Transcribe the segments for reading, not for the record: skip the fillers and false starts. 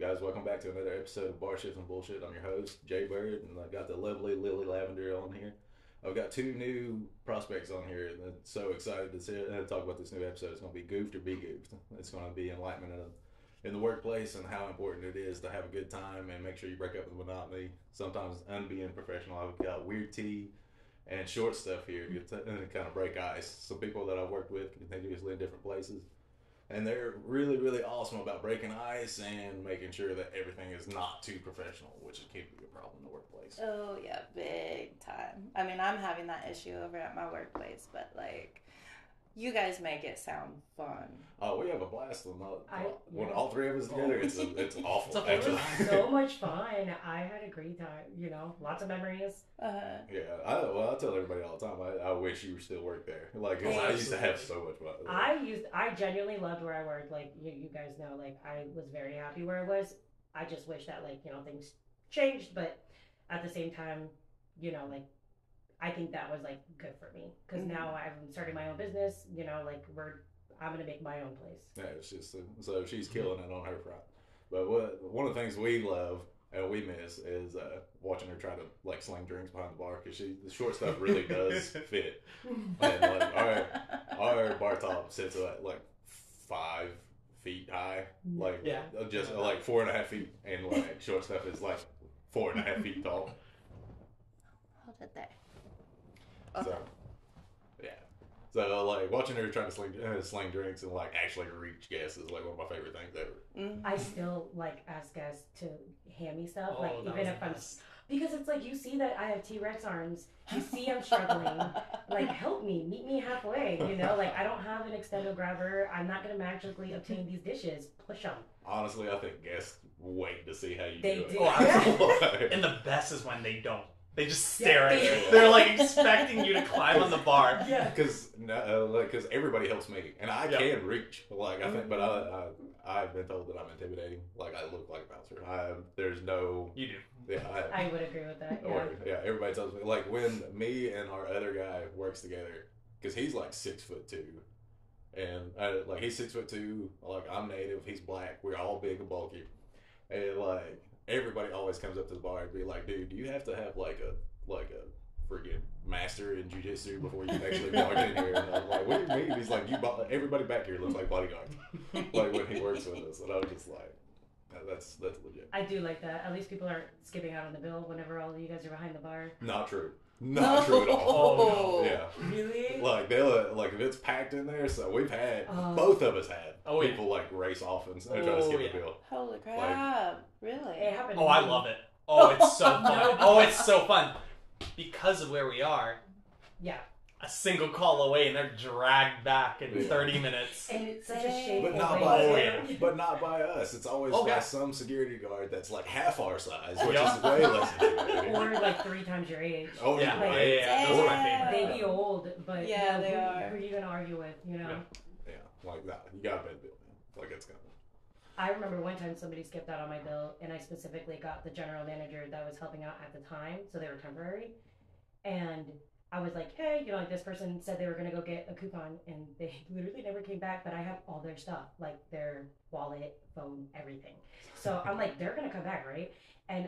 Guys, welcome back to another episode of Bar Shifts and Bullshit. I'm your host, Jay Bird, and I got the lovely Lily Lavender on here. I've got two new prospects on here, and I'm so excited to talk about this new episode. It's going to be Goof'd or Be Goofed. It's going to be enlightenment in the workplace and how important it is to have a good time and make sure you break up with monotony. Sometimes unbeing professional. I've got weird tea and short stuff here to kind of break ice. Some people that I've worked with continuously in different places. And they're really, really awesome about breaking ice and making sure that everything is not too professional, which can be a problem in the workplace. Oh, yeah, big time. I mean, I'm having that issue over at my workplace, but, like, you guys make it sound fun. Oh, we have a blast when all three of us together. It's awful. It was so much fun. I had a great time, lots of memories. Yeah, I tell everybody all the time, I wish you still worked there. Like, I used to have so much fun. I genuinely loved where I worked. Like, you guys know, like, I was very happy where I was. I just wish that, like, things changed, but at the same time, like, I think that was, like, good for me. Because now I'm starting my own business, I'm going to make my own place. Yeah, it's just, so she's killing it on her front. But one of the things we love and we miss is watching her try to, like, sling drinks behind the bar, because the short stuff really does fit. And, like, our bar top sits at, like, 5 feet high. Like, just, like, 4.5 feet. And, like, short stuff is, like, 4.5 feet tall. Hold it there. Okay. So, yeah. So, like, watching her trying to sling drinks and, like, actually reach guests is, like, one of my favorite things ever. Mm-hmm. I still, like, ask guests to hand me stuff, like, even if I'm... Because it's like, you see that I have T-Rex arms, you see I'm struggling, like, help me, meet me halfway, Like, I don't have an extendo grabber, I'm not going to magically obtain these dishes, push them. Honestly, I think guests wait to see how you do it. Oh, absolutely. And the best is when they don't. They just stare at you. They're like expecting you to climb on the bar. Yeah, because everybody helps me, and I can reach. Like, I think, but I've been told that I'm intimidating. Like, I look like a bouncer. There's no. You do. Yeah, I would agree with that. Yeah, everybody tells me, like, when me and our other guy works together, because he's like 6'2", and like he's 6'2". Like, I'm native, he's black. We're all big and bulky, and like. Everybody always comes up to the bar and be like, dude, do you have to have like a freaking master in jiu-jitsu before you can actually walk in here? And I'm like, what do you mean? He's like, everybody back here looks like bodyguard. Like, when he works with us. And I was just like, that's legit. I do like that. At least people aren't skipping out on the bill whenever all of you guys are behind the bar. Not true. Not true at all. Oh, no. Yeah. Really? Like, if it's packed in there, so we've had, both of us had people, like, race off and try to skip the bill. Holy crap. Really? It happened. Oh, I love it. Oh, it's so fun. Oh, it's so fun. Because of where we are. Yeah. A single call away and they're dragged back in 30 minutes. And it's such a shame. But not by us. It's always by some security guard that's like half our size, which is way less intimidating. Or like 3 times your age. Oh, yeah. Like, yeah. Those are my favorite. They be old, but they are. Who are you going to argue with, Yeah, like that. You got to pay the bill, man. Like, it's kind of... I remember one time somebody skipped out on my bill, and I specifically got the general manager that was helping out at the time, so they were temporary. And I was like, hey, like, this person said they were going to go get a coupon, and they literally never came back, but I have all their stuff, like their wallet, phone, everything. So I'm like, they're going to come back, right?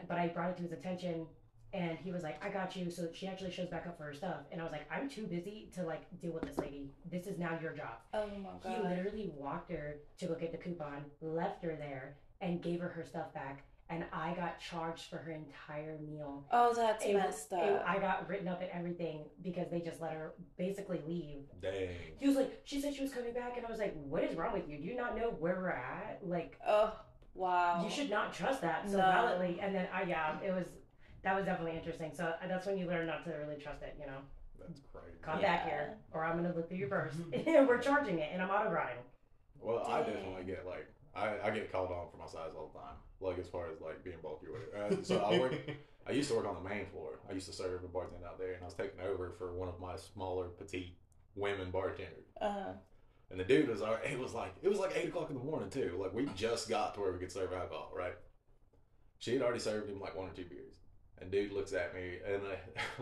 But I brought it to his attention, and he was like, I got you. So she actually shows back up for her stuff. And I was like, I'm too busy to, like, deal with this lady. This is now your job. Oh, my God. He literally walked her to go get the coupon, left her there, and gave her stuff back. And I got charged for her entire meal. Oh, that's messed up. I got written up and everything because they just let her basically leave. Dang. He was like, she said she was coming back, and I was like, what is wrong with you? Do you not know where we're at? Like, oh, wow. You should not trust that so validly. And then, that was definitely interesting. So that's when you learn not to really trust it, That's crazy. Come back here, or I'm going to look through your purse. We're charging it, and I'm auto-grinding. Well, I definitely get, like, I get called on for my size all the time. Like, as far as, like, being bulky or whatever. So I used to work on the main floor. I used to serve a bartender out there, and I was taking over for one of my smaller, petite women bartenders. And the dude was it was like 8 o'clock in the morning, too. Like, we just got to where we could serve alcohol, right? She had already served him, like, 1 or 2 beers. And dude looks at me and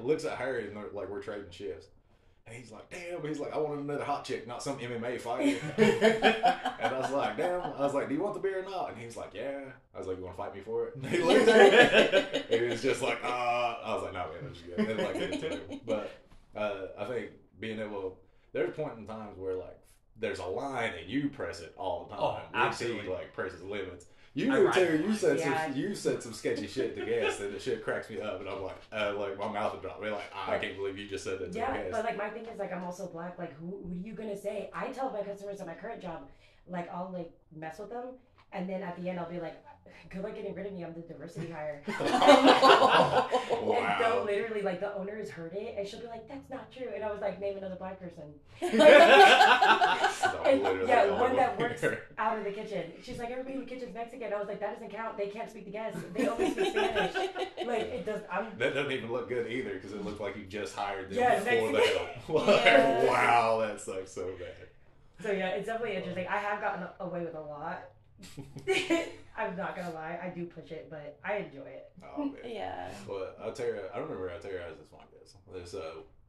looks at her, and like, we're trading shifts. And he's like, damn. He's like, I want another hot chick, not some MMA fighter. And I was like, damn. I was like, do you want the beer or not? And he was like, yeah. I was like, you want to fight me for it? And he looked at me. And he was just like, I was like, no, man, that's good. And like, get into it. But I think being able, there's a point in times where like there's a line and you press it all the time. Oh, absolutely. He like presses limits. You do too. You said some sketchy shit to guests, and the shit cracks me up, and I'm like my mouth would drop. I'm like, I can't believe you just said that to a guest. But like my thing is like I'm also black. Like who are you gonna say? I tell my customers at my current job, like I'll like mess with them, and then at the end I'll be like, good luck getting rid of me. I'm the diversity hire. Wow. And they'll literally like the owners heard it, and she'll be like, that's not true. And I was like, name another black person. One that works out of the kitchen. She's like, everybody in the kitchen's Mexican. I was like, that doesn't count. They can't speak the guests. They only speak Spanish. Like it does. That doesn't even look good either because it looks like you just hired them Mexican. before the help. Like, wow, that sucks so bad. So yeah, it's definitely interesting. I have gotten away with a lot. I'm not gonna lie, I do push it, but I enjoy it. Oh man. Yeah. Well, I remember I terrorized this one guest.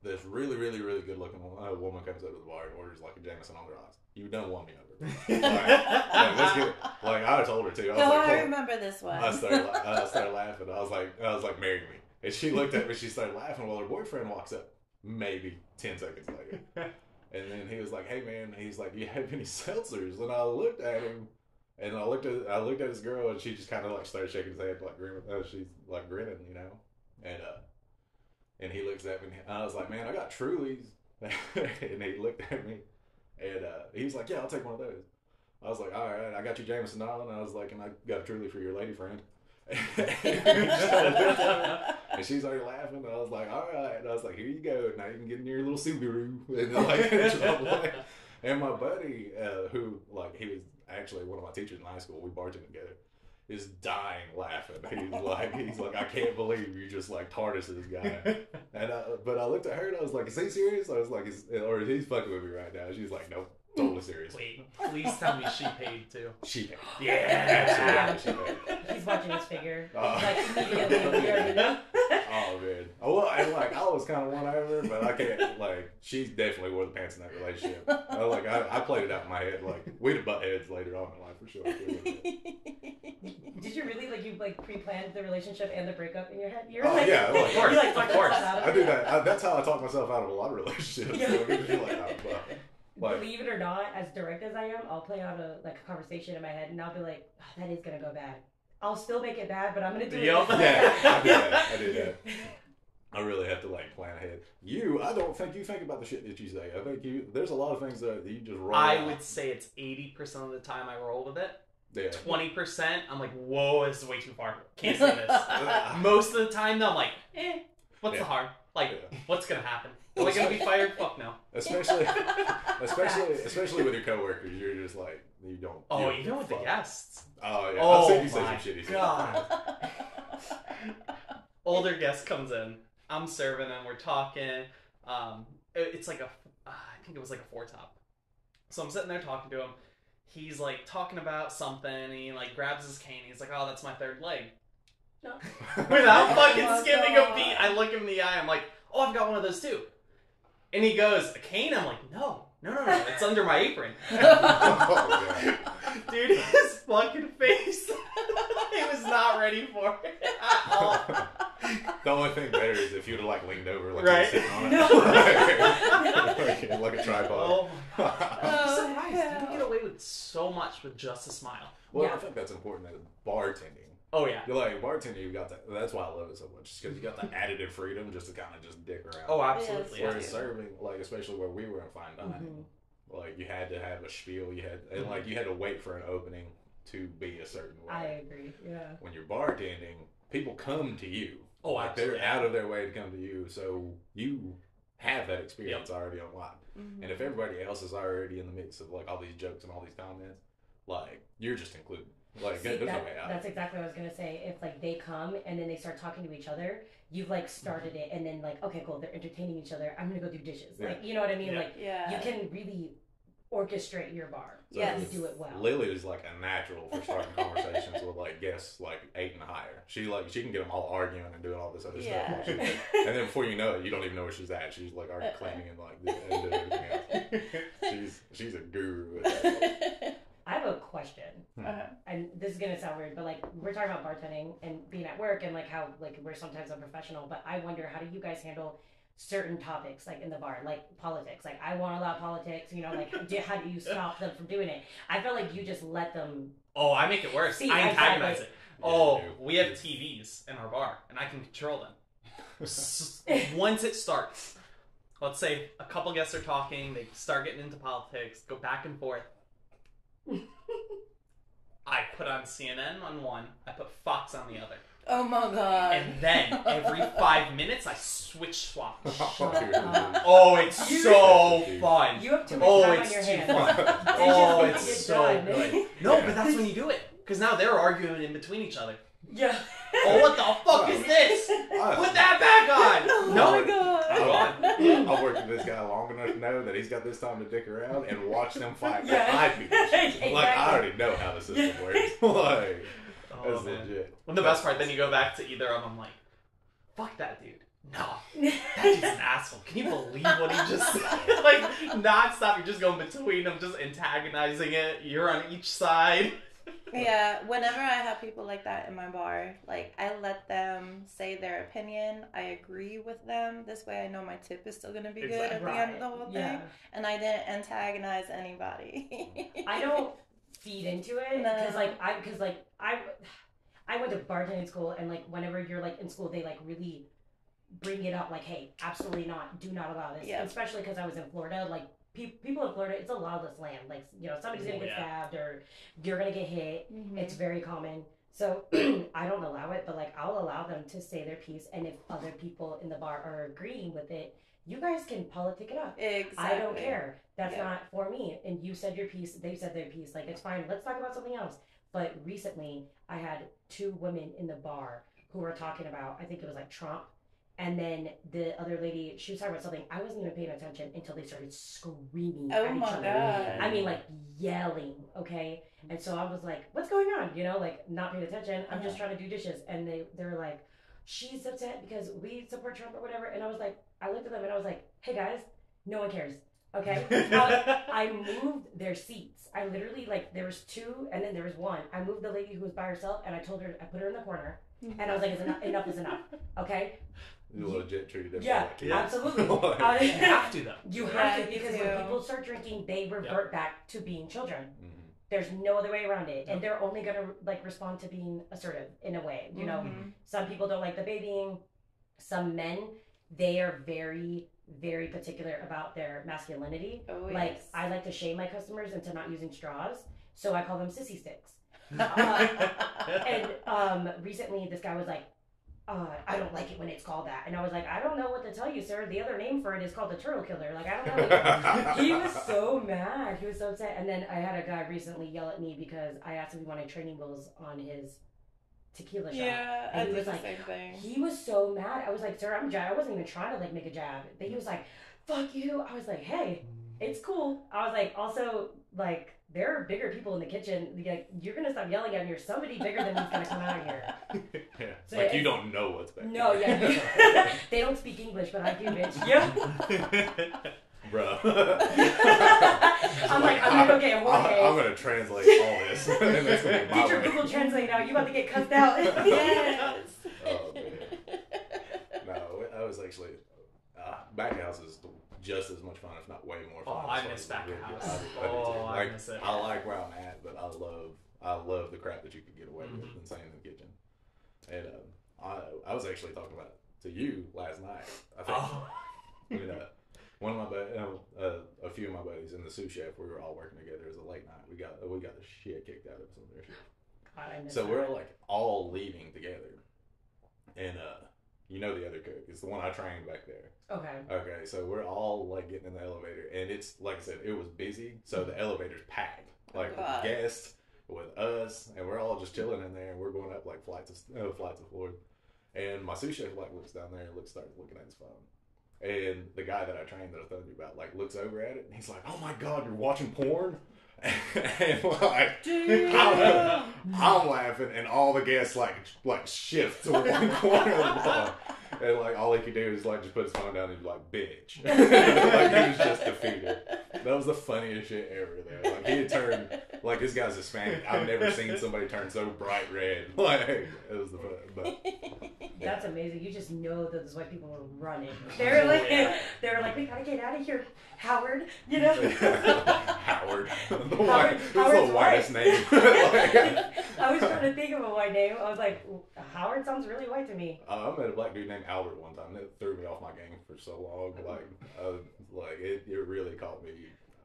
This really, really, really good looking woman comes up to the bar and orders like a Jameson on the rocks. You done won me over. Like, let's get, like I told her too. I was like, I remember this one. I started laughing. I was like, marry me. And she looked at me. She started laughing. Well, her boyfriend walks up, maybe 10 seconds later, and then he was like, "Hey man," he's like, "Do you have any seltzers?" And I looked at him. And I looked at this girl, and she just kind of like started shaking his head, like grinning. She's like grinning, you know. And he looks at me, and I was like, "Man, I got Trulies." And he looked at me, and he was like, "Yeah, I'll take one of those." I was like, "All right, I got you Jameson Island." And I was like, "And I got a Truly for your lady friend." And she's already laughing. And I was like, "All right." And I was like, "Here you go. Now you can get in your little Subaru." And my buddy, who like he was actually one of my teachers in high school, we bartended together, is dying laughing. He's like, I can't believe you just like tarnished this guy. And but I looked at her and I was like, is he serious? I was like, is he fucking with me right now? She's like, nope, totally serious. Wait, please tell me she paid too. She paid. Yeah, absolutely, she paid. He's watching his figure. Oh man. Well, and like I was kind of won over, but I can't. Like she definitely wore the pants in that relationship. I played it out in my head. Like we'd have butt heads later on in life for sure. Did you really you pre-planned the relationship and the breakup in your head? You're yeah, of course. I do that. That's how I talk myself out of a lot of relationships. Yeah. Like, believe it or not, as direct as I am, I'll play out a conversation in my head, and I'll be like, oh, that is gonna go bad. I'll still make it bad, but I'm gonna do it. Yeah, I do that. I really have to plan ahead. I don't think you think about the shit that you say. I think there's a lot of things that you just roll I out. would say it's 80% of the time I roll with it. Yeah. 20%, I'm like, whoa, this is way too far. Can't say this. Most of the time, though, I'm like, what's the harm? What's gonna happen? Am I gonna be fired? Fuck no. Especially with your coworkers, you're just like you don't. Oh, even with the guests. Oh yeah. Oh I've seen you say my some shitty god. Older guest comes in. I'm serving him. We're talking. It's like I think it was like a 4-top. So I'm sitting there talking to him. He's like talking about something. And he grabs his cane. He's like, "Oh, that's my third leg." No. Without fucking skipping a beat, I look him in the eye. I'm like, "Oh, I've got one of those too." And he goes, "A cane?" I'm like, No, it's under my apron. Oh, dude, his fucking face. He was not ready for it at all. The only thing better is if you'd have leaned over, right? Sitting on it, like a tripod. Oh, I'm surprised. You can get away with so much with just a smile. Well, I think that's important as bartending. Oh yeah. You're bartending, you got that. That's why I love it so much, because you got the additive freedom just to kind of just dick around. Oh, absolutely. Yes, Whereas serving, especially where we were in fine dining, you had to have a spiel. You had you had to wait for an opening to be a certain way. I agree. Yeah. When you're bartending, people come to you. Oh, they're out of their way to come to you, so you have that experience already on lock. And if everybody else is already in the mix of all these jokes and all these comments, you're just included. There's no way out. That's exactly what I was gonna say. If they come and then they start talking to each other, you've started it, and then okay, cool, they're entertaining each other. I'm gonna go do dishes. You know what I mean? Yeah. You can really orchestrate your bar. Yes. You do it well. Lily is a natural for starting conversations. conversations with like guests like 8 and higher. She can get them all arguing and doing all this other Yeah. stuff. While and then before you know it, you don't even know where she's at. She's like already claiming and like doing everything else. She's a guru at that. I have a question, Uh-huh. and this is gonna sound weird, but like we're talking about bartending and being at work and like how like we're sometimes unprofessional. But I wonder, how do you guys handle certain topics like in the bar, like politics? Like I won't allow politics. Like how do you stop them from doing it? I feel like you just let them. Oh, I make it worse. See, I antagonize exactly. it. Oh, Yeah, we have TVs in our bar, and I can control them. Once it starts, let's say a couple guests are talking, they start getting into politics, go back and forth. I put on CNN on one, I put Fox on the other. Oh my god. And then every 5 minutes I swap. up. Oh, it's so fun. You have too much Oh, time on it's your too hands. fun. They Oh, just it's get so done. good. No, but that's when you do it. Because now they're arguing in between each other. Yeah. Oh, what the fuck is this? Put that back on! Oh No, my god. go on. I've worked with this guy long enough to know that he's got this time to dick around and watch them fight Yeah. behind people. Exactly. Like, I already know how the system works. Like, Oh, that's man. legit. And the best part, then you go back to either of them, like, fuck that dude. No, that dude's an asshole. Can you believe what he just said? Like, non-stop, you're just going between them, just antagonizing it. You're on each side. Yeah, whenever I have people like that in my bar, like I let them say their opinion. I agree with them. This way I know my tip is still going to be good at the end of the whole thing. Yeah. And I didn't antagonize anybody. I don't feed into it No. because I went to bartending school, and like whenever you're like in school, they like really bring it up, like, hey, absolutely not, do not allow this. Yeah. Especially because I was in Florida, like people in Florida, it's a lawless land. Like, somebody's gonna get stabbed or you're gonna get hit. Mhm. It's very common. So I don't allow it, but like I'll allow them to say their piece, and if other people in the bar are agreeing with it, you guys can politic it up. Exactly. I don't care. That's Yeah. not for me. And you said your piece, they said their piece. Like, it's fine. Let's talk about something else. But recently, I had 2 women in the bar who were talking about, I think it was like Trump. And then the other lady, she was talking about something. I wasn't even paying attention until they started screaming Oh at each my other. god. I mean, like, yelling, okay? And so I was like, what's going on? Like, not paying attention. I'm just trying to do dishes. And they were like, she's upset because we support Trump or whatever. And I was like, I looked at them and I was like, hey guys, no one cares, okay? I moved their seats. I literally, like, there was 2 and then there was 1. I moved the lady who was by herself and I told her, I put her in the corner. And I was like, enough is enough, okay? You legit treated them Yeah, like kids. absolutely. You have to, though. You have Yeah, to, you because do. when people start drinking, they revert back to being children. Mhm. There's no other way around it, and they're only gonna like respond to being assertive in a way. Mhm. Some people don't like the babying. Some men, they are very, very particular about their masculinity. Oh, Like, yes. I like to shame my customers into not using straws, so I call them sissy sticks. And recently, this guy was like, I don't like it when it's called that. And I was like, I don't know what to tell you, sir. The other name for it is called the turtle killer. Like, I don't know. He was so mad. He was so upset. And then I had a guy recently yell at me because I asked if he wanted training wheels on his tequila shot. Yeah, And I he did was the like, same thing. he was so mad. I was like, sir, I'm jab. I wasn't even trying to like make a jab. But he was like, fuck you. I was like, hey, it's cool. I was like, also, like, there are bigger people in the kitchen. Like, you're gonna stop yelling at me, or somebody bigger than me's gonna come out of here. Yeah. So Like, it's- you don't know what's back No, there. yeah. They don't speak English, but I do, bitch. Yeah. Bro. I'm like, I'm gonna go get a I'm warhead. going to translate all this. And that's going to be my Get your way. Google Translate out. You about to get cussed out. Yes. Oh, man. No, I was actually... back house is just as much fun, if not way more fun. Oh, I as far miss as back the of video. house. I do too. Oh, I Like, miss it. I like where I'm at, but I love the crap that you could get away with Mhm. and saying in the kitchen. And I was actually talking about to you last night. I think. Oh. I mean, one of my a few of my buddies and the sous chef, we were all working together. It was a late night. We got the shit kicked out of us on their shift. God, I miss So that. we're like all leaving together, and you know the other cook. It's the one I trained back there. Okay. Okay, so we're all like getting in the elevator, and it's like I said, it was busy, so the elevator's packed, like with God. guests, with us, and we're all just chilling in there, and we're going up like flights of floors, and my sous chef like looks down there and starts looking at his phone, and the guy that I trained that I was telling you about like looks over at it, and he's like, "Oh my God, you're watching porn." And like, I'm laughing, and all the guests like shift to one corner of the bar. And like all he could do is like just put his phone down and be like, bitch. Like he was just defeated. That was the funniest shit ever though. Like he had turned, like this guy's Hispanic. I've never seen somebody turn so bright red. Like it was the fun. But that's amazing. You just know that those white people were running. They were like, we gotta get out of here, Howard. You know, Howard. Howard's the whitest name. I was trying to think of a white name. I was like, Howard sounds really white to me. I met a black dude named Albert one time. That threw me off my game for so long. Like it really caught me.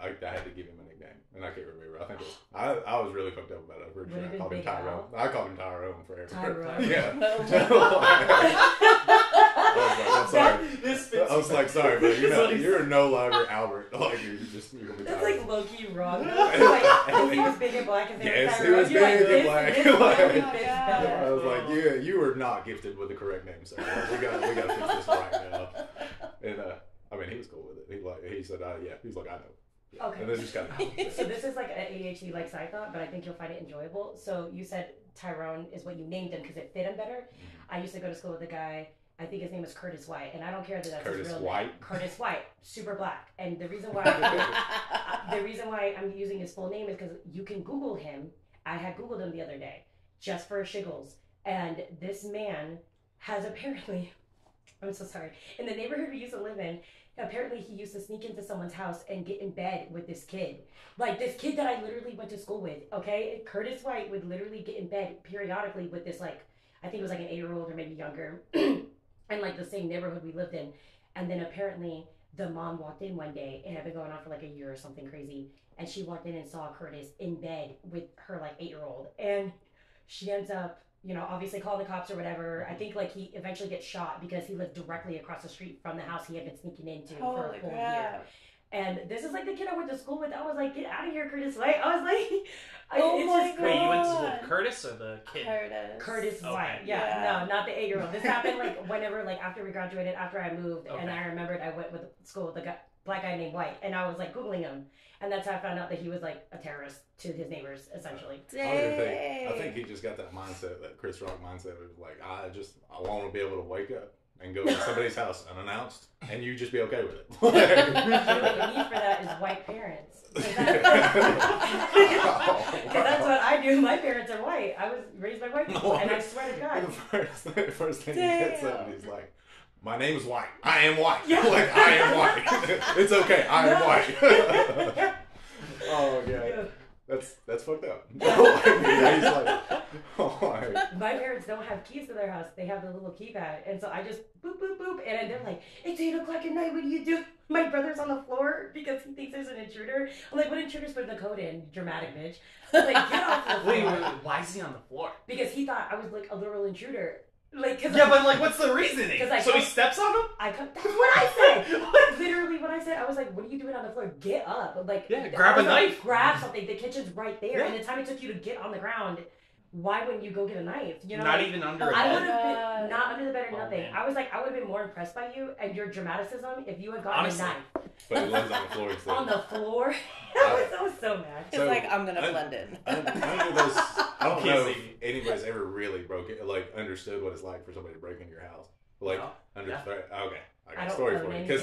I had to give him a nickname, and I can't remember. I think I was really fucked up about it. Pretty sure I called him Tyrone. I called him Tyrone forever. Tyrone. Yeah. I'm sorry. I was like, sorry, but you're no longer Albert. Like you're gonna be That's Tyrone. like low-key wrong. Like, he was big and black, and yes, he Tyrone. was big and black. I was like, yeah, you were not gifted with the correct name, sir. Like, we gotta fix this right now. And I mean, he was cool with it. He said, yeah. He's like, I know. Yeah. Okay. And then just kind of. So this is like an ADHD like side thought, but I think you'll find it enjoyable. So you said Tyrone is what you named him because it fit him better. Mm-hmm. I used to go to school with a guy. I think his name is Curtis White, and I don't care that that's his real name. Curtis White, super black. And the reason why I'm using his full name is because you can Google him. I had Googled him the other day just for shiggles, and this man has apparently. I'm so sorry. In the neighborhood we used to live in, apparently he used to sneak into someone's house and get in bed with this kid. Like this kid that I literally went to school with, okay? Curtis White would literally get in bed periodically with this, like, I think it was like an 8-year-old or maybe younger, and like the same neighborhood we lived in. And then apparently the mom walked in one day, it had been going on for like a year or something crazy, and she walked in and saw Curtis in bed with her like 8-year-old. And she ends up, obviously calling the cops or whatever. I think like he eventually gets shot because he lived directly across the street from the house he had been sneaking into for a whole year. And this is like the kid I went to school with. I was like, get out of here, Curtis White. I was like, oh my God. Wait, you went to school with Curtis or the kid? Curtis okay. White. Yeah, no, not the 8-year-old. This happened like whenever, like after we graduated, after I moved, and I remembered I went with school with a black guy named White, and I was like Googling him. And that's how I found out that he was like a terrorist to his neighbors, essentially. I think he just got that mindset, that Chris Rock mindset of like, I want to be able to wake up and go to somebody's house unannounced, and you just be okay with it. What you need for that is white parents. Because that's what I do. My parents are white. I was raised by white people, and I swear to God. The first thing he gets up, he's like, my name is White. I am white. Yeah. Like, I am white. It's okay. I am white. Oh, God. Yeah. That's fucked up. He's like, my parents don't have keys to their house. They have the little keypad. And so I just boop, boop, boop. And they're like, it's 8 o'clock at night. What do you do? My brother's on the floor because he thinks there's an intruder. I'm like, what intruders put the code in? Dramatic bitch. I'm like, get off the floor. Wait, why is he on the floor? Because he thought I was like a literal intruder. Like, but like, what's the reasoning? So he steps on him? That's what I said. Literally, what I said, I was like, "What are you doing on the floor? Get up!" Like, grab a knife, grab something. The kitchen's right there, and the time it took you to get on the ground, why wouldn't you go get a knife? Not even under a I bed. would have been not under the bed or nothing. Man. I was like, I would have been more impressed by you and your dramaticism if you had gotten a knife. But he lands on the floor instead. On the floor? I was so mad. It's like, I'm gonna blend in. I don't know if anybody's ever really understood what it's like for somebody to break into your house. Like, under threat. Okay. I got a story for you. Because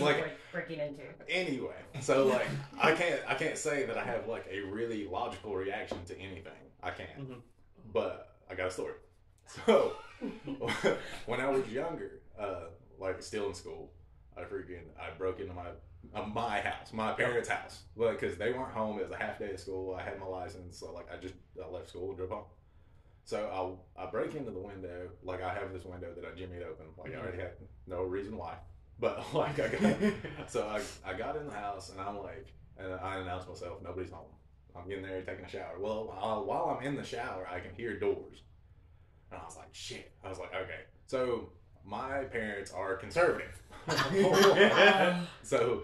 breaking into. Anyway, so like, I can't say that I have like a really logical reaction to anything. I can't. Mm-hmm. But I got a story. So, when I was younger, like still in school, I broke into my house, my parents' house, because they weren't home. It was a half day of school. I had my license, so like I left school and drove home. So I break into the window. Like I have this window that I jimmied open. Like I already had no reason why, but like I got in the house and and I announced myself, nobody's home. I'm getting there taking a shower. Well, while I'm in the shower, I can hear doors. And I was like, shit. I was like, okay. So my parents are conservative. So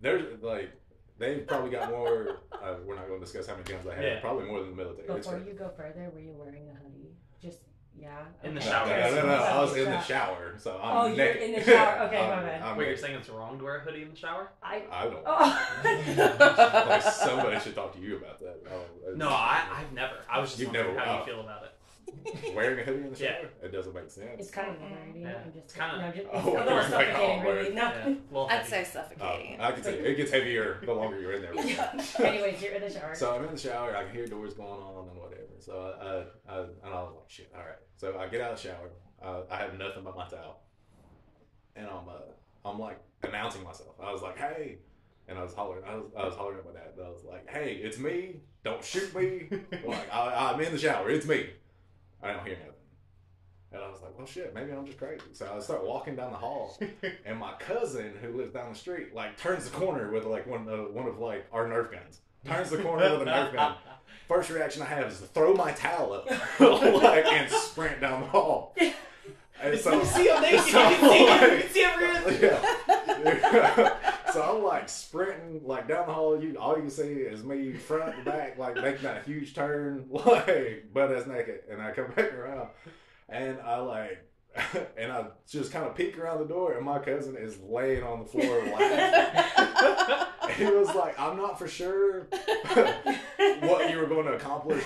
there's like, they've probably got more, we're not going to discuss how many guns they have, probably more than the military. Before you go further, were you wearing a hoodie? Just Yeah. In the okay. shower. No. I was in the shower, so I'm Oh, you're naked. in the shower. Okay, my bad. Wait, you're saying it's wrong to wear a hoodie in the shower? I don't know. Oh. Like, somebody should talk to you about that. No, I've never. I was just You've wondering never- how you feel about it. Wearing a hoodie in the shower? Yeah. It doesn't make sense. It's kind of nerdy. Yeah. I'm just It's kinda- no, just, Oh, it's a it little was like, suffocating, oh, really. No. Yeah, well, I'd say suffocating. I can see it gets heavier the longer you're in there. Anyways, you're in the shower. So I'm in the shower. I can hear doors going on and whatever. So I was like, shit. All right. So I get out of the shower. I have nothing but my towel, and I'm like announcing myself. I was like, hey, and I was hollering. I was hollering at my dad. I was like, hey, it's me. Don't shoot me. Like I'm in the shower. It's me. I don't hear nothing. And I was like, well, shit, maybe I'm just crazy. So I start walking down the hall, and my cousin who lives down the street like turns the corner with like one of like our Nerf guns. Turns the corner with a Nerf gun. First reaction I have is to throw my towel up, like, and sprint down the hall. And so you see him naked. You can see everything. Yeah. So I'm like sprinting like down the hall. All you can see is me front to back, like making that huge turn, like butt ass naked. And I come back around, and I just kind of peek around the door, and my cousin is laying on the floor laughing. And he was like, I'm not for sure what you were going to accomplish.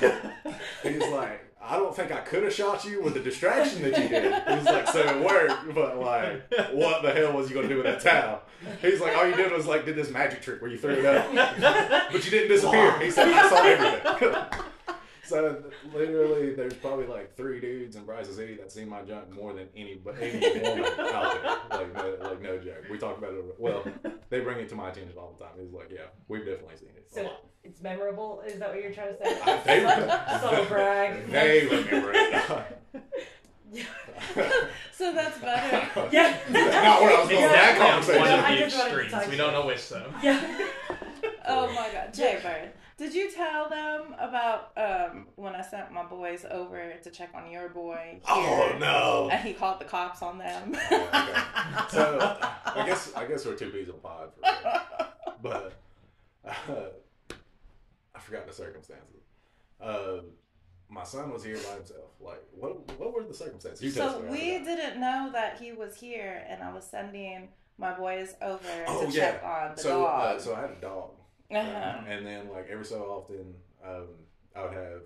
He's like, I don't think I could have shot you with the distraction that you did. He's like, so it worked, but like, what the hell was you going to do with that towel? He's like, all you did was like, did this magic trick where you threw it up, but you didn't disappear. He said, I saw everything. So literally, there's probably like 3 dudes in Bryce City that seen my junk more than any woman out there. Like no joke. We talk about it. Well, they bring it to my attention all the time. He's like, yeah, we've definitely seen it. So it's memorable. Is that what you're trying to say? They brag. They remember it. So that's better. Yeah. Not where I was going with that Exactly on conversation. one of I the just wanted to extremes. touch We don't it. know which though. Yeah. Oh my God, Jay Bird. Did you tell them about when I sent my boys over to check on your boy here, Oh no! and he called the cops on them? Yeah, okay. So I guess we're 2 peas in a pod, for real. But I forgot the circumstances. My son was here by himself. Like, what were the circumstances? You tell So us, we didn't know that he was here, and I was sending my boys over Oh, to yeah. check on the So dog. so I had a dog. Uh-huh. And then, like, every so often, I would have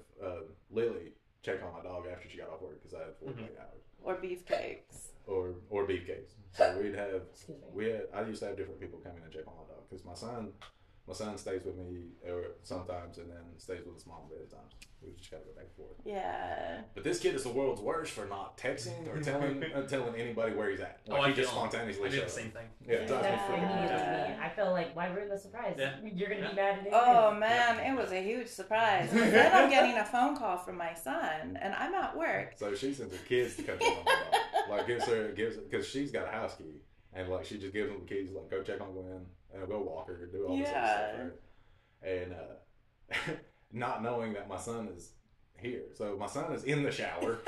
Lily check on my dog after she got off work because I had 48 hours. Or beefcakes. Or beefcakes. So we'd have, Excuse me. I used to have different people come in and check on my dog because my son stays with me sometimes and then stays with his mom at other times. We just gotta go back and forth. Yeah. But this kid is the world's worst for not texting or telling anybody where he's at. Like, I he just feel him. spontaneously I do the shows same up. thing. Yeah, it drives me That's freaking immediately nuts. me. I feel like, why ruin the surprise? Yeah. You're gonna be mad at it. Oh man, it was a huge surprise. Then I'm getting a phone call from my son, and I'm at work. So she sends her kids to come check on my dog. Like gives because she's got a house key, and like she just gives them the keys, like go check on Gwen and go walk her, do all this other stuff, right? And not knowing that my son is here, so my son is in the shower.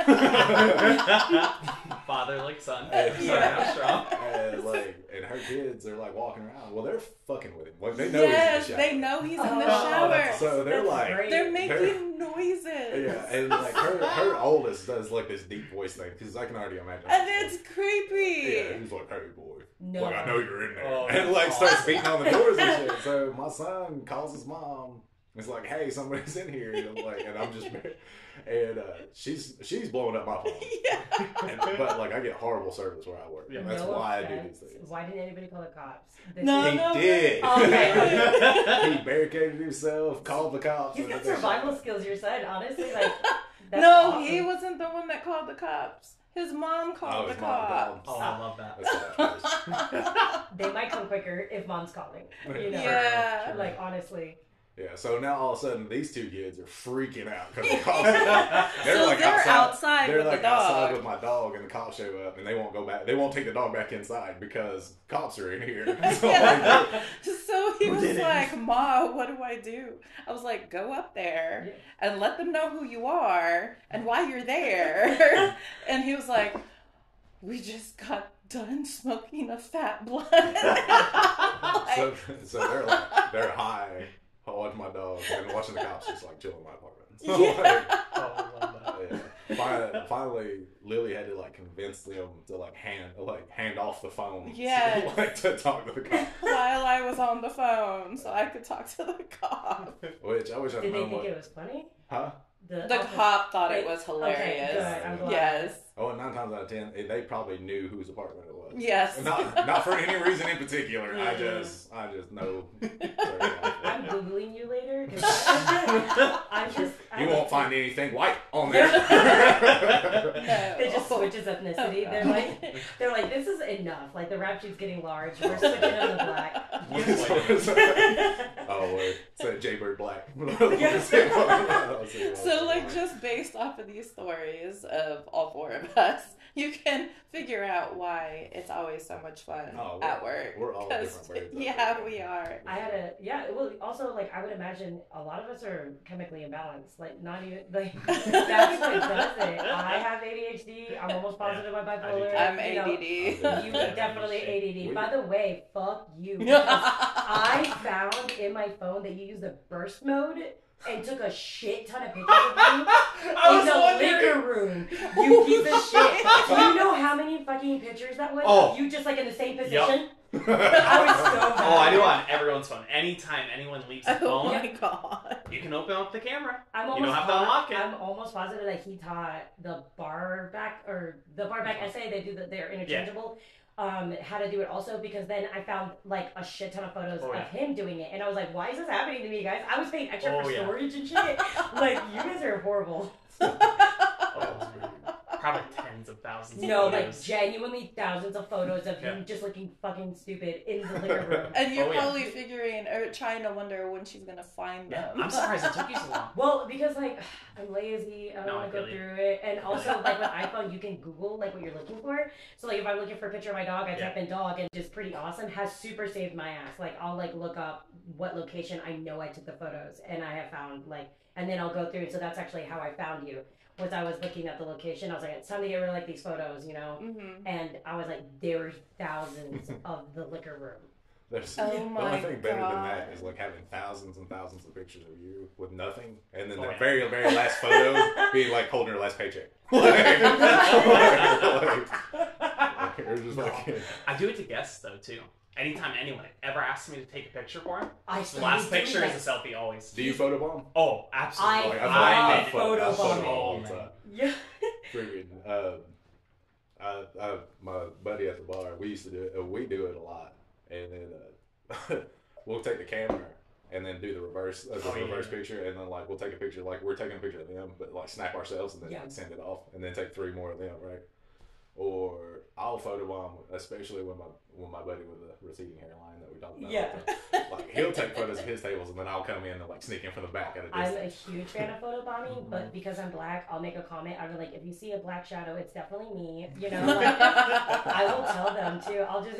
Father like son. Yeah. Strong. And her kids are like walking around. Well, they're fucking with him. Like they know Yes, he's in the shower. they know he's in the Oh, shower. So they're That's like, great. They're making noises. yeah, and like her oldest does like this deep voice thing because I can already imagine. And it's creepy. Yeah, he's like, hey boy, No. like I know you're in there, Oh, and like awesome. starts beating on the doors and shit. So my son calls his mom. It's like, hey, somebody's in here, and I'm like, and I'm just, and she's blowing up my phone. Yeah. But like I get horrible service where I work. Yeah. That's No why I do offense. these things. Why didn't anybody call the cops? No, He no, did. Okay. He barricaded himself, called the cops. He's and got they- survival skills, your son, honestly. Like, that's No, awesome. he wasn't the one that called the cops. His mom called the his mom cops. called. Oh, I love that. That's hilarious. They might come quicker if mom's calling. You know? Yeah. Like, honestly. Yeah, so now all of a sudden these 2 kids are freaking out because the cops they're So like they're outside they're with like the dog. outside with my dog, and the cops show up, and they won't go back. They won't take the dog back inside because cops are in here. So, Yeah. like, So he was did it? like, Ma, what do I do? I was like, go up there and let them know who you are and why you're there. And he was like, we just got done smoking a fat blunt. so they're high, watching my dog and watching the cops just like chill in my apartment. So, Yeah. like, Oh, I love that. yeah. finally, Lily had to like convince them to like hand off the phone. Yes. Like to talk to the cop. While I was on the phone, so I could talk to the cop. Which I wish I Did they known think what. it was funny? Huh? The cop thought it was Okay, hilarious. good. I'm glad. Yes. Oh, and 9 times out of 10, they probably knew whose apartment it was. Yes. Not for any reason in particular. I just know. I'm googling you later. 'Cause I You won't find anything white on there. No. It just switches ethnicity. Oh, They're like, this is enough. Like the rap sheet's getting large. We're switching on the black. Oh, wait. Say Jaybird Black. So, like, just based off of these stories of all 4 of us, you can figure out why it's always so much fun at work. We're all 'Cause, different birds. yeah, we are. Well, also, like, I would imagine a lot of us are chemically imbalanced. Like, not even, like, that's what does it. I have ADHD. I'm almost positive I'm bipolar. I'm you know. ADD. You definitely ADD. By the way, fuck you. Because Yeah. I found in my phone that you use the burst mode and took a shit ton of pictures of me in the liquor room. You piece of shit. Do you know how many fucking pictures that was? Oh. You just like in the same Yep. position? I was so mad. Oh, I do on everyone's phone. Anytime anyone leaves a Oh phone, my god. you can open up the camera. I'm You don't have to unlock it. I'm almost positive that he taught the bar back essay. They do they're interchangeable. How to do it also, because then I found like a shit ton of photos of him doing it, and I was like, why is this happening to me, guys? I was paying extra for storage and shit. Like, you guys are horrible. Probably tens of thousands. No, of like photos. genuinely thousands of photos of him just looking fucking stupid in the liquor room. And you're probably figuring or trying to wonder when she's gonna find them. I'm surprised it took you so long. Well, because like I'm lazy, I don't want to go through it, and also like with iPhone, you can Google like what you're looking for. So like if I'm looking for a picture of my dog, I type in dog, and just pretty awesome has super saved my ass. Like I'll like look up what location I know I took the photos, and I have found like, and then I'll go through. So that's actually how I found you. Was I was looking at the location, I was like, it's time to get rid of like these photos, you know. Mm-hmm. And I was like, there's thousands of the liquor room. The only thing better than that is like having thousands and thousands of pictures of you with nothing, and then the very, very last photo being like holding her last paycheck. I do it to guests though too. Anytime anyone ever asks me to take a picture for him, the last picture is a selfie always. Do you photobomb? Oh, absolutely. I photobomb all the time. Yeah. Freaking, my buddy at the bar, we used to do it. We do it a lot, and then we'll take the camera and then do the reverse picture, and then like we'll take a picture like we're taking a picture of them, but like snap ourselves and then like send it off, and then take 3 more of them, right? Or I'll photobomb, especially when my buddy with the receding hairline that we talked about. Yeah. Like he'll take photos of his tables, and then I'll come in and like sneak in from the back at a distance. I'm a huge fan of photobombing, but because I'm black, I'll make a comment. I'll be like, if you see a black shadow, it's definitely me. You know, like, I will tell them too. I'll just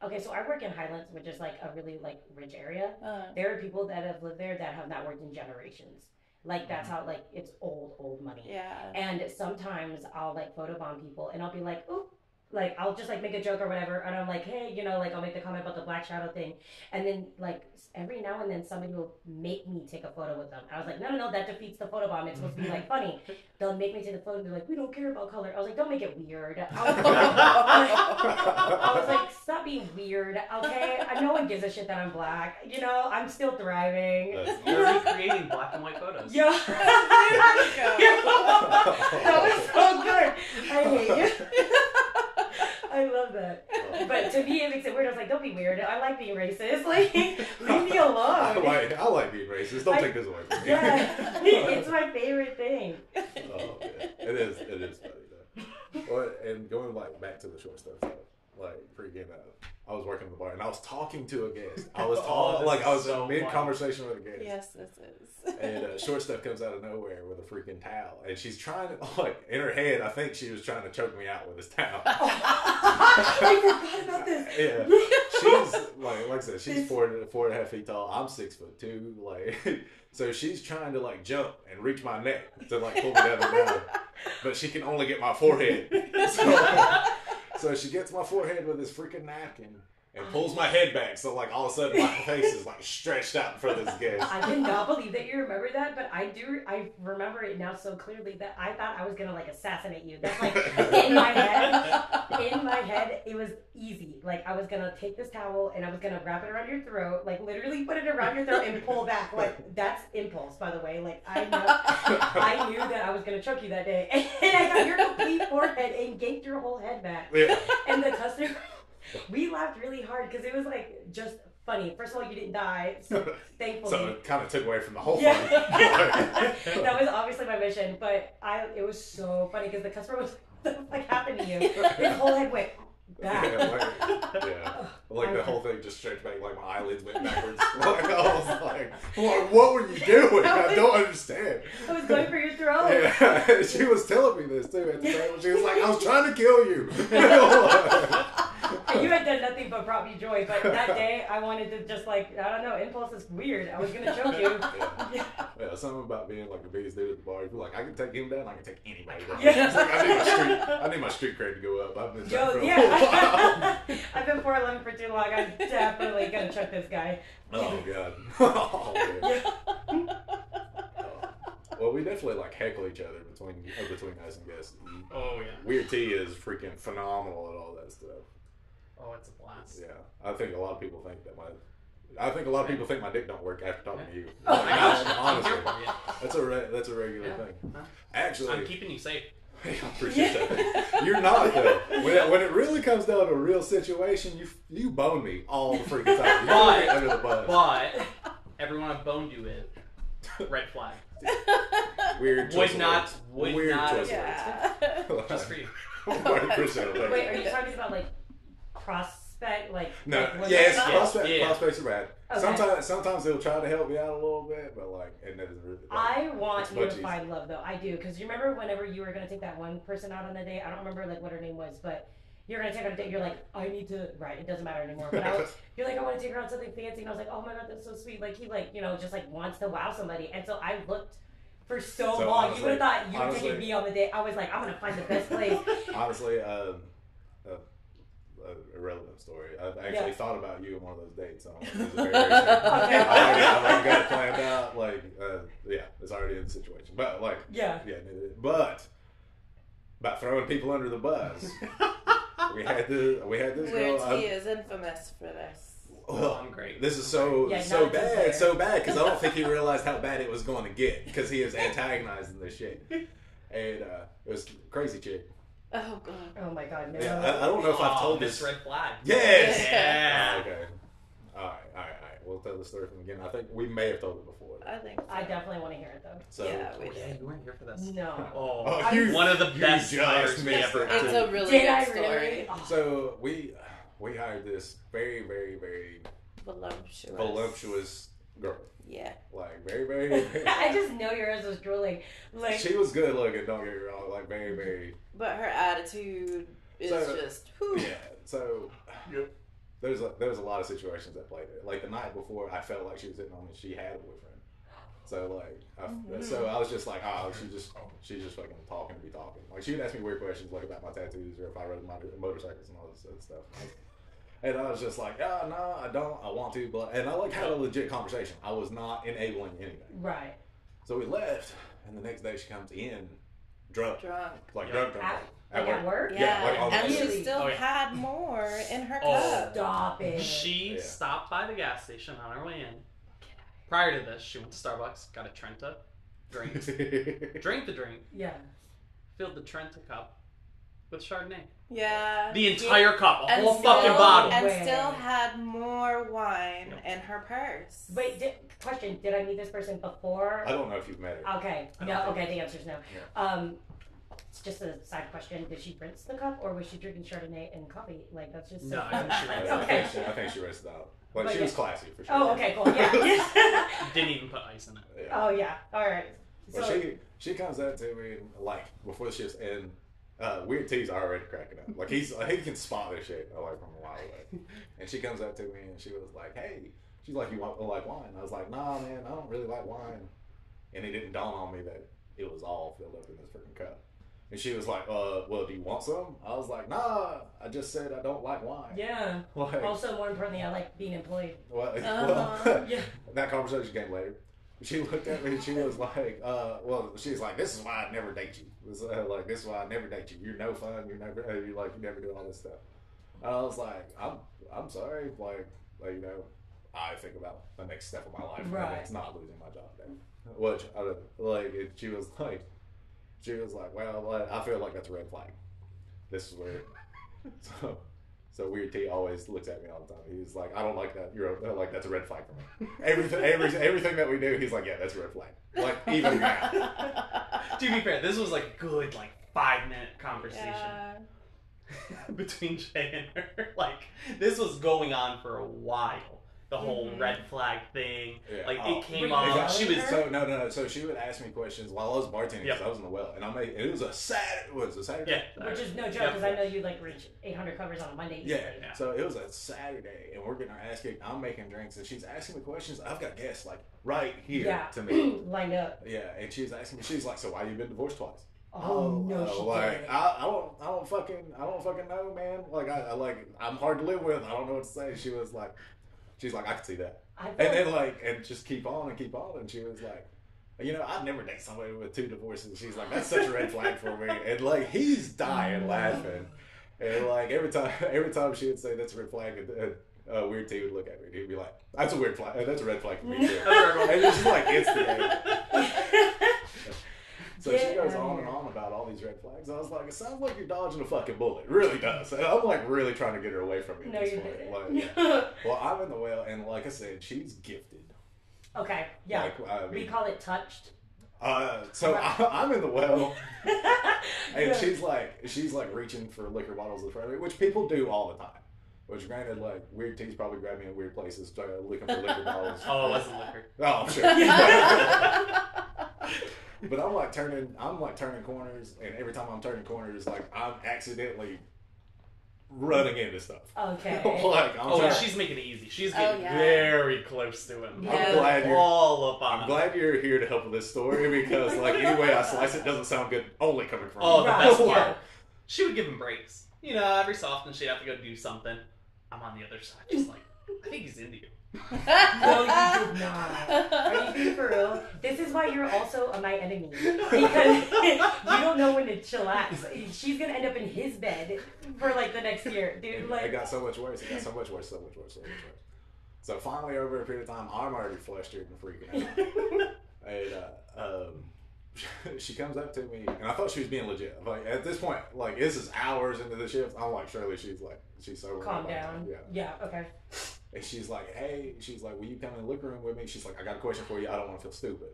okay, so I work in Highlands, which is like a really like rich area. There are people that have lived there that have not worked in generations. Like that's how like it's old money. Yeah. And sometimes I'll like photobomb people, and I'll be like, "Ooh," like I'll just like make a joke or whatever, and I'm like, "Hey, you know," like I'll make the comment about the black shadow thing, and then like every now and then somebody will make me take a photo with them. I was like, no, that defeats the photobomb. It's supposed to be like funny. They'll make me take the photo, and they're like, "We don't care about color." I was like, "Don't make it weird." I was like, "Stop being weird, okay? No one gives a shit that I'm black. You know, I'm still thriving." You're recreating black and white photos. Yeah. That was so good. I hate you. I love that. But to me, it makes it weird. I was like, don't be weird. I like being racist. Like, leave me alone. I like being racist. Don't take this away from me. Yeah. It's my favorite thing. Oh, man. It is funny, though. Well, and going like back to the short stuff, like freaking I was working at the bar and I was talking to a guest. I was so in mid-conversation with a guest. Yes, this is. And short stuff comes out of nowhere with a freaking towel, and she's trying to like in her head. I think she was trying to choke me out with this towel. I forgot about this. Yeah, she's like I said, she's 4.5 feet tall. I'm 6'2". Like, so she's trying to like jump and reach my neck to like pull me down the ground, but she can only get my forehead. So she gets my forehead with this freaking napkin, and pulls my head back, so like all of a sudden my face is like stretched out in front of this guest. I cannot believe that you remember that, but I remember it now so clearly that I thought I was gonna like assassinate you. That's like in my head, it was easy. Like I was gonna take this towel and I was gonna wrap it around your throat, like literally put it around your throat and pull back. Like that's impulse, by the way. Like I knew that I was gonna choke you that day, and I got your complete forehead and yanked your whole head back. Yeah. And the customer, we laughed really hard because it was like just funny. First of all, you didn't die, so thankfully. So it kind of took away from the whole fun. That was obviously my mission, but it was so funny because the customer was like, "What the fuck happened to you?" His whole head went back. Like the whole thing just stretched back, like my eyelids went backwards. Like I was like, what were you doing? I don't understand. I was going for your throat. Yeah, she was telling me this too at the time. She was like, I was trying to kill you. And you had done nothing but brought me joy, but that day I wanted to just like, I don't know, impulse is weird. I was gonna choke you. Yeah, something about being like the biggest dude at the bar. You feel like I can take him down, I can take anybody down. Yeah. It's like I need my street cred to go up. I've been trying for a while. I've been 4'11" for too long. I'm definitely gonna choke this guy. Oh god. Oh, man. Well, we definitely like heckle each other between us and guests. Oh yeah. Weird T is freaking phenomenal at all that stuff. Oh, it's a blast. Yeah, I think a lot of people think that my dick don't work after talking to you. Oh Like, my gosh. honestly, Yeah. that's a regular thing. Actually, I'm keeping you safe. I appreciate that. You're not though. When it really comes down to a real situation, you bone me all the freaking time. You throw me under the bus. But everyone I've boned you with, red flag. Weird. Would choice of not. words. Would Weird not. choice of Yeah. words. Just for you. I appreciate it. Wait, are you talking about like prospect, like? No, like, women yes, stuff? prospects are bad. Okay. Sometimes they'll try to help you out a little bit, but like it doesn't really. I want it's you to much easier. find love though. I do, because you remember whenever you were gonna take that one person out on a date. I don't remember like what her name was, but you're gonna take her on a date. You're like, I need to. Right, it doesn't matter anymore. But you're like, I want to take her on something fancy, and I was like, oh my god, that's so sweet. Like he just like wants to wow somebody, and so I looked. For so long, honestly, you would have thought you were honestly- taking me on the date. I was like, I'm gonna find the best place. Honestly, irrelevant story. I've actually thought about you in one of those dates. So it was very, very soon. I've already got it planned out. Like, it's already in the situation. But like, but about throwing people under the bus. we had this Weird girl. T is infamous for this. Well, I'm great. This is so Yeah, so not bad, fair. so bad because I don't think he realized how bad it was going to get because he was antagonizing this shit, and it was a crazy chick. Oh god. Oh my god, no. Yeah, I don't know if I've told this this. red flag. Yes. Yeah. Oh, okay. All right. We'll tell the story from again. I think we may have told it before. I think so. I definitely want to hear it though. So Yeah, we Yeah, did. you weren't here for this. No. Oh, you- one of the you best just hires we missed ever it. had. It's a really Did good I story. really? Oh. So we hired this very, very, very voluptuous girl. Yeah. Like very, very. I just know yours was drooling. Like She was good looking. Don't get me wrong. Like very, very. But her attitude is just whew. Yeah. So there was a lot of situations that played it. Like the night before, I felt like she was hitting on me. She had a boyfriend. So like, so I was just like, oh, she's just fucking talking to be talking. Like she would ask me weird questions like about my tattoos or if I rode my motorcycles and all this other stuff. And I was just like, oh, no, I don't. I want to, but and I like had a legit conversation. I was not enabling anything. right. So we left, and the next day she comes in drunk, like drunk. At work? Yeah. like on And the- she Really? still Oh, yeah. had more in her Oh. cup. Stop it. She Yeah. stopped by the gas station on her way in. Prior to this, she went to Starbucks, got a Trenta, drank the drink, Yeah. filled the Trenta cup with Chardonnay. Yeah. The entire cup, a And whole still- fucking bottle. And Way. still had more wine in her purse. Wait, question. Did I meet this person before? I don't know if you've met her. Okay. I don't No, think- okay, the answer's no. Yeah. It's just a side question. Did she rinse the cup or was she drinking Chardonnay and coffee? Like, that's just... No, I think she rinsed Okay. I think she rinsed it out. Like But she yeah. was classy for sure. Oh, okay, cool. Yeah. Didn't even put ice in it. Yeah. Oh, yeah. All right. Well, So, she comes up to me and, like before the shift's end. Weird T's already cracking up. Like he can spot this shit like from a while away. And she comes up to me and she was like, "Hey," she's like, "You like wine?" I was like, "Nah, man, I don't really like wine." And it didn't dawn on me that it was all filled up in this freaking cup. And she was like, well, do you want some? I was like, nah, I just said I don't like wine. Yeah. Like, Also, more importantly, I like being employed. well, Yeah. that conversation came later. She looked at me and she was like, she's like, this is why I never date you. This is why I never date you. You're no fun. You never do all this stuff. And I was like, I'm sorry. Like, you know, I think about the next step of my life. Right. And it's not losing my job then. Which, she was like, well, I feel like that's a red flag. This is where, so Weird T always looks at me all the time. He's like, I don't like that. That's a red flag for me. Everything that we do, he's like, yeah, that's a red flag. Like, even now. To be fair, this was like a good 5-minute conversation Yeah. between Jay and her. Like, this was going on for a while. The whole red flag thing. Yeah. It came Were on. you She was telling her? No. So she would ask me questions while I was bartending because I was in the well, and it was a Saturday. Yeah. Which is no joke, because I know you reach 800 covers on a Monday. Yeah. easily. Yeah. So it was a Saturday, and we're getting our ass kicked. I'm making drinks, and she's asking me questions. I've got guests right here to me. Lined up. Yeah, and she's asking me. She's like, "So why you been divorced twice?" Oh no, she didn't. I don't fucking know, man. I'm hard to live with. I don't know what to say. She's like, I can see that. And then and just keep on, and she was like, you know, I'd never date somebody with 2 divorces. She's like, that's such a red flag for me. And he's dying laughing. And every time she would say that's a red flag, Weird T would look at me and he'd be like, that's a weird flag. That's a red flag for me too. And it's just instigating. So she goes on and on about all these red flags. I was like, it sounds like you're dodging a fucking bullet. It really does. And I'm really trying to get her away from me No, at this you point. didn't. Well, I'm in the well, and like I said, she's gifted. Okay, yeah. We call it touched. So I'm in the well, and Yeah. she's reaching for liquor bottles in front of me, which people do all the time. Which granted, Weird T's probably grabbed me in weird places, looking for liquor bottles. Oh, it wasn't liquor. Oh, sure. But I'm turning corners, and every time I'm turning corners, I'm accidentally running into stuff. Okay. She's making it easy. She's getting very close to him. Yeah. I'm glad you're all up on I'm glad you're here to help with this story because, any way I slice it doesn't sound good only coming from Oh, you. the Right, best yeah. part. She would give him breaks. You know, every so often she'd have to go do something. I'm on the other side, just I think he's into you. No, you did not. Are you being for real? This is why you're also my enemy. Because you don't know when to chillax. She's gonna end up in his bed for the next year, dude. It got so much worse. So finally, over a period of time, I'm already flustered and freaking out. And she comes up to me, and I thought she was being legit. At this point, this is hours into the shift. I'm surely she's sober. Calm down. Yeah, okay. And she's like, hey, will you come in the liquor room with me? She's like, I got a question for you. I don't want to feel stupid.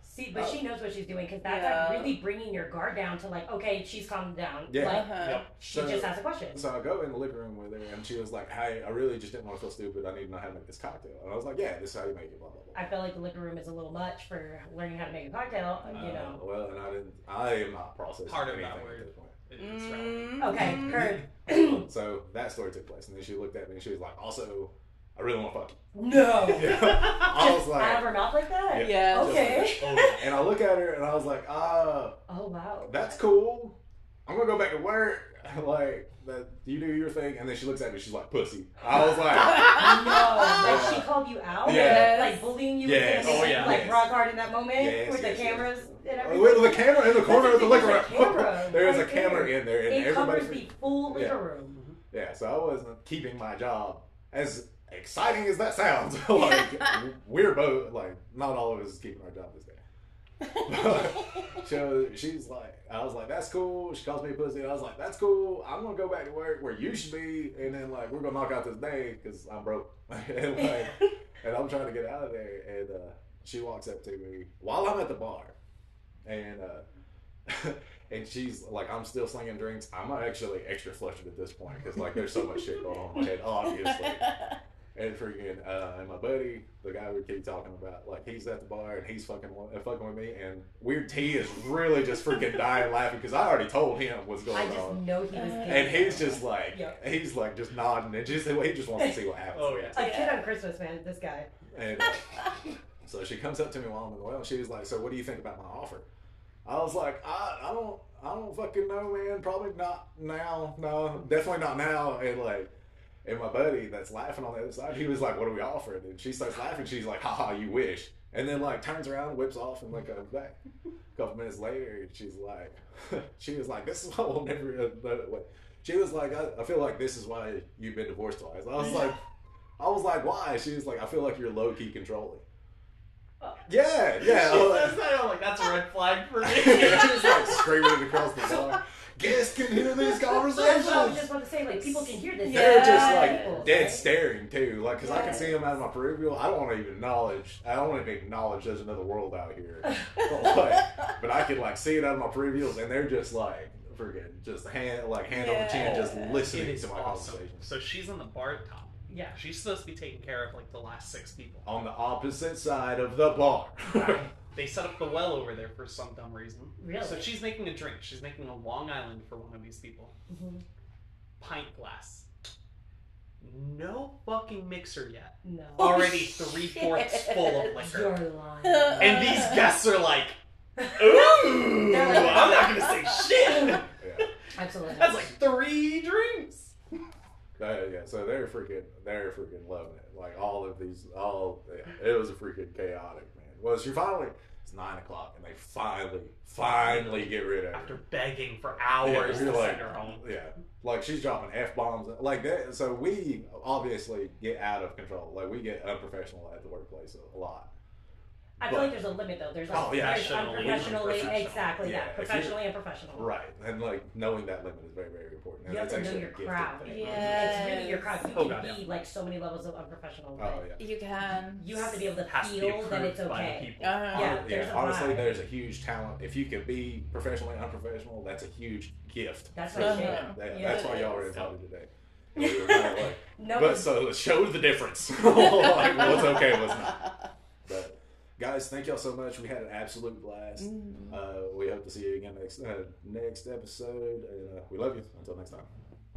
See, but she knows what she's doing because that's really bringing your guard down to okay, she's calmed down. Yeah. She just has a question. So I go in the liquor room with her, and she was like, hey, I really just didn't want to feel stupid. I need to know how to make this cocktail. And I was like, yeah, this is how you make it, blah, blah, blah. I feel like the liquor room is a little much for learning how to make a cocktail, you know. Well, and I am not processing Part of anything that at word. this point. It's right. Okay, heard. So that story took place, and then she looked at me and she was like, also, I really want to fuck you. No. I was like, out of her mouth like that? Yeah. Okay. and I look at her and I was like, Oh, wow. that's cool. I'm going to go back to work. You do your thing. And then she looks at me, she's like, pussy. I was like, No. She called you out? Yeah. Bullying you? Yes. Oh, yeah. Like rock hard in that moment? Yes, with yes, the yes. cameras and everything? with the camera in the corner of the liquor There's a camera room. There is a right camera there. in there. And It covers everybody. the full liquor room. Yeah, so I wasn't keeping my job. As exciting as that sounds, we're both, not all of us is keeping our job this day. So she's like, I was like, that's cool. She calls me a pussy. And I was like, that's cool. I'm going to go back to work where you should be. And then, we're going to knock out this day because I'm broke. and, and I'm trying to get out of there. And she walks up to me while I'm at the bar. And, and she's like, I'm still slinging drinks. I'm actually extra flustered at this point because, there's so much shit going on in my head, obviously. And freaking, and my buddy, the guy we keep talking about, he's at the bar and he's fucking with me, and Weird T is really just freaking dying laughing because I already told him what's going I just on. know he was And he's just he's just nodding and he just wants to see what happens. Oh, yeah. a kid on Christmas, man, this guy. And so she comes up to me while I'm in the well and she was like, so what do you think about my offer? I was like, I don't fucking know, man. Probably not now. No, definitely not now. And my buddy that's laughing on the other side, he was like, "What are we offering?" And she starts laughing. She's like, "Haha, you wish." And then like turns around, whips off, and like comes back. A couple minutes later, and she's like, she was like, "This is why we'll never." She was like, I feel like this is why you've been divorced twice. I was like, why? She was like, I feel like you're low key controlling. Yeah. That's a red flag for me. Just like screaming it across the bar. Guests can hear these conversations. I was just about to say, like, people can hear this. They're just like People, dead right? staring too, like, cause I can see them out of my peripheral. I don't even acknowledge there's another world out here, but I can like see it out of my peripherals, and they're just like freaking just hand on the chin, just listening to my conversation. So she's on the bar top. Yeah. She's supposed to be taking care of like the last 6 people. On the opposite side of the bar. They set up the well over there for some dumb reason. Really? So she's making a drink. She's making a Long Island for one of these people. Mm-hmm. Pint glass. No fucking mixer yet. No. Already 3/4 full of liquor. You're lying. And these guests are like, ooh, They're like, I'm not gonna say shit. Yeah. Absolutely. That's like 3 drinks. Yeah, so they're freaking loving it. Like it was a freaking chaotic, man. Well, it's 9:00 and they finally get rid of her. After begging for hours to send her home. Yeah, like she's dropping F-bombs like that. So we obviously get out of control. Like we get unprofessional at the workplace a lot. I feel like there's a limit though. There's like there's Professionally, unprofessionally, unprofessional. exactly Yeah, that. Professionally and professional. Right, and like knowing that limit is very, very important. And You have that's to know actually your a gifted crowd. thing. Yeah. It's really your crowd. You Oh, can God, be like so many levels of unprofessional. Oh But yeah. You can. you have to be able to Has to be feel that approved it's by the okay. people. Yeah, there's a honestly, vibe. there's a huge talent. If you can be professionally unprofessional, that's a huge gift. That's For my sure. shit. Yeah. That's why y'all were It is. invited today. And we were kind of like, No, but so show the difference. Like what's okay, what's not. But guys, thank y'all so much. We had an absolute blast. We hope to see you again next episode, and we love you. Until next time.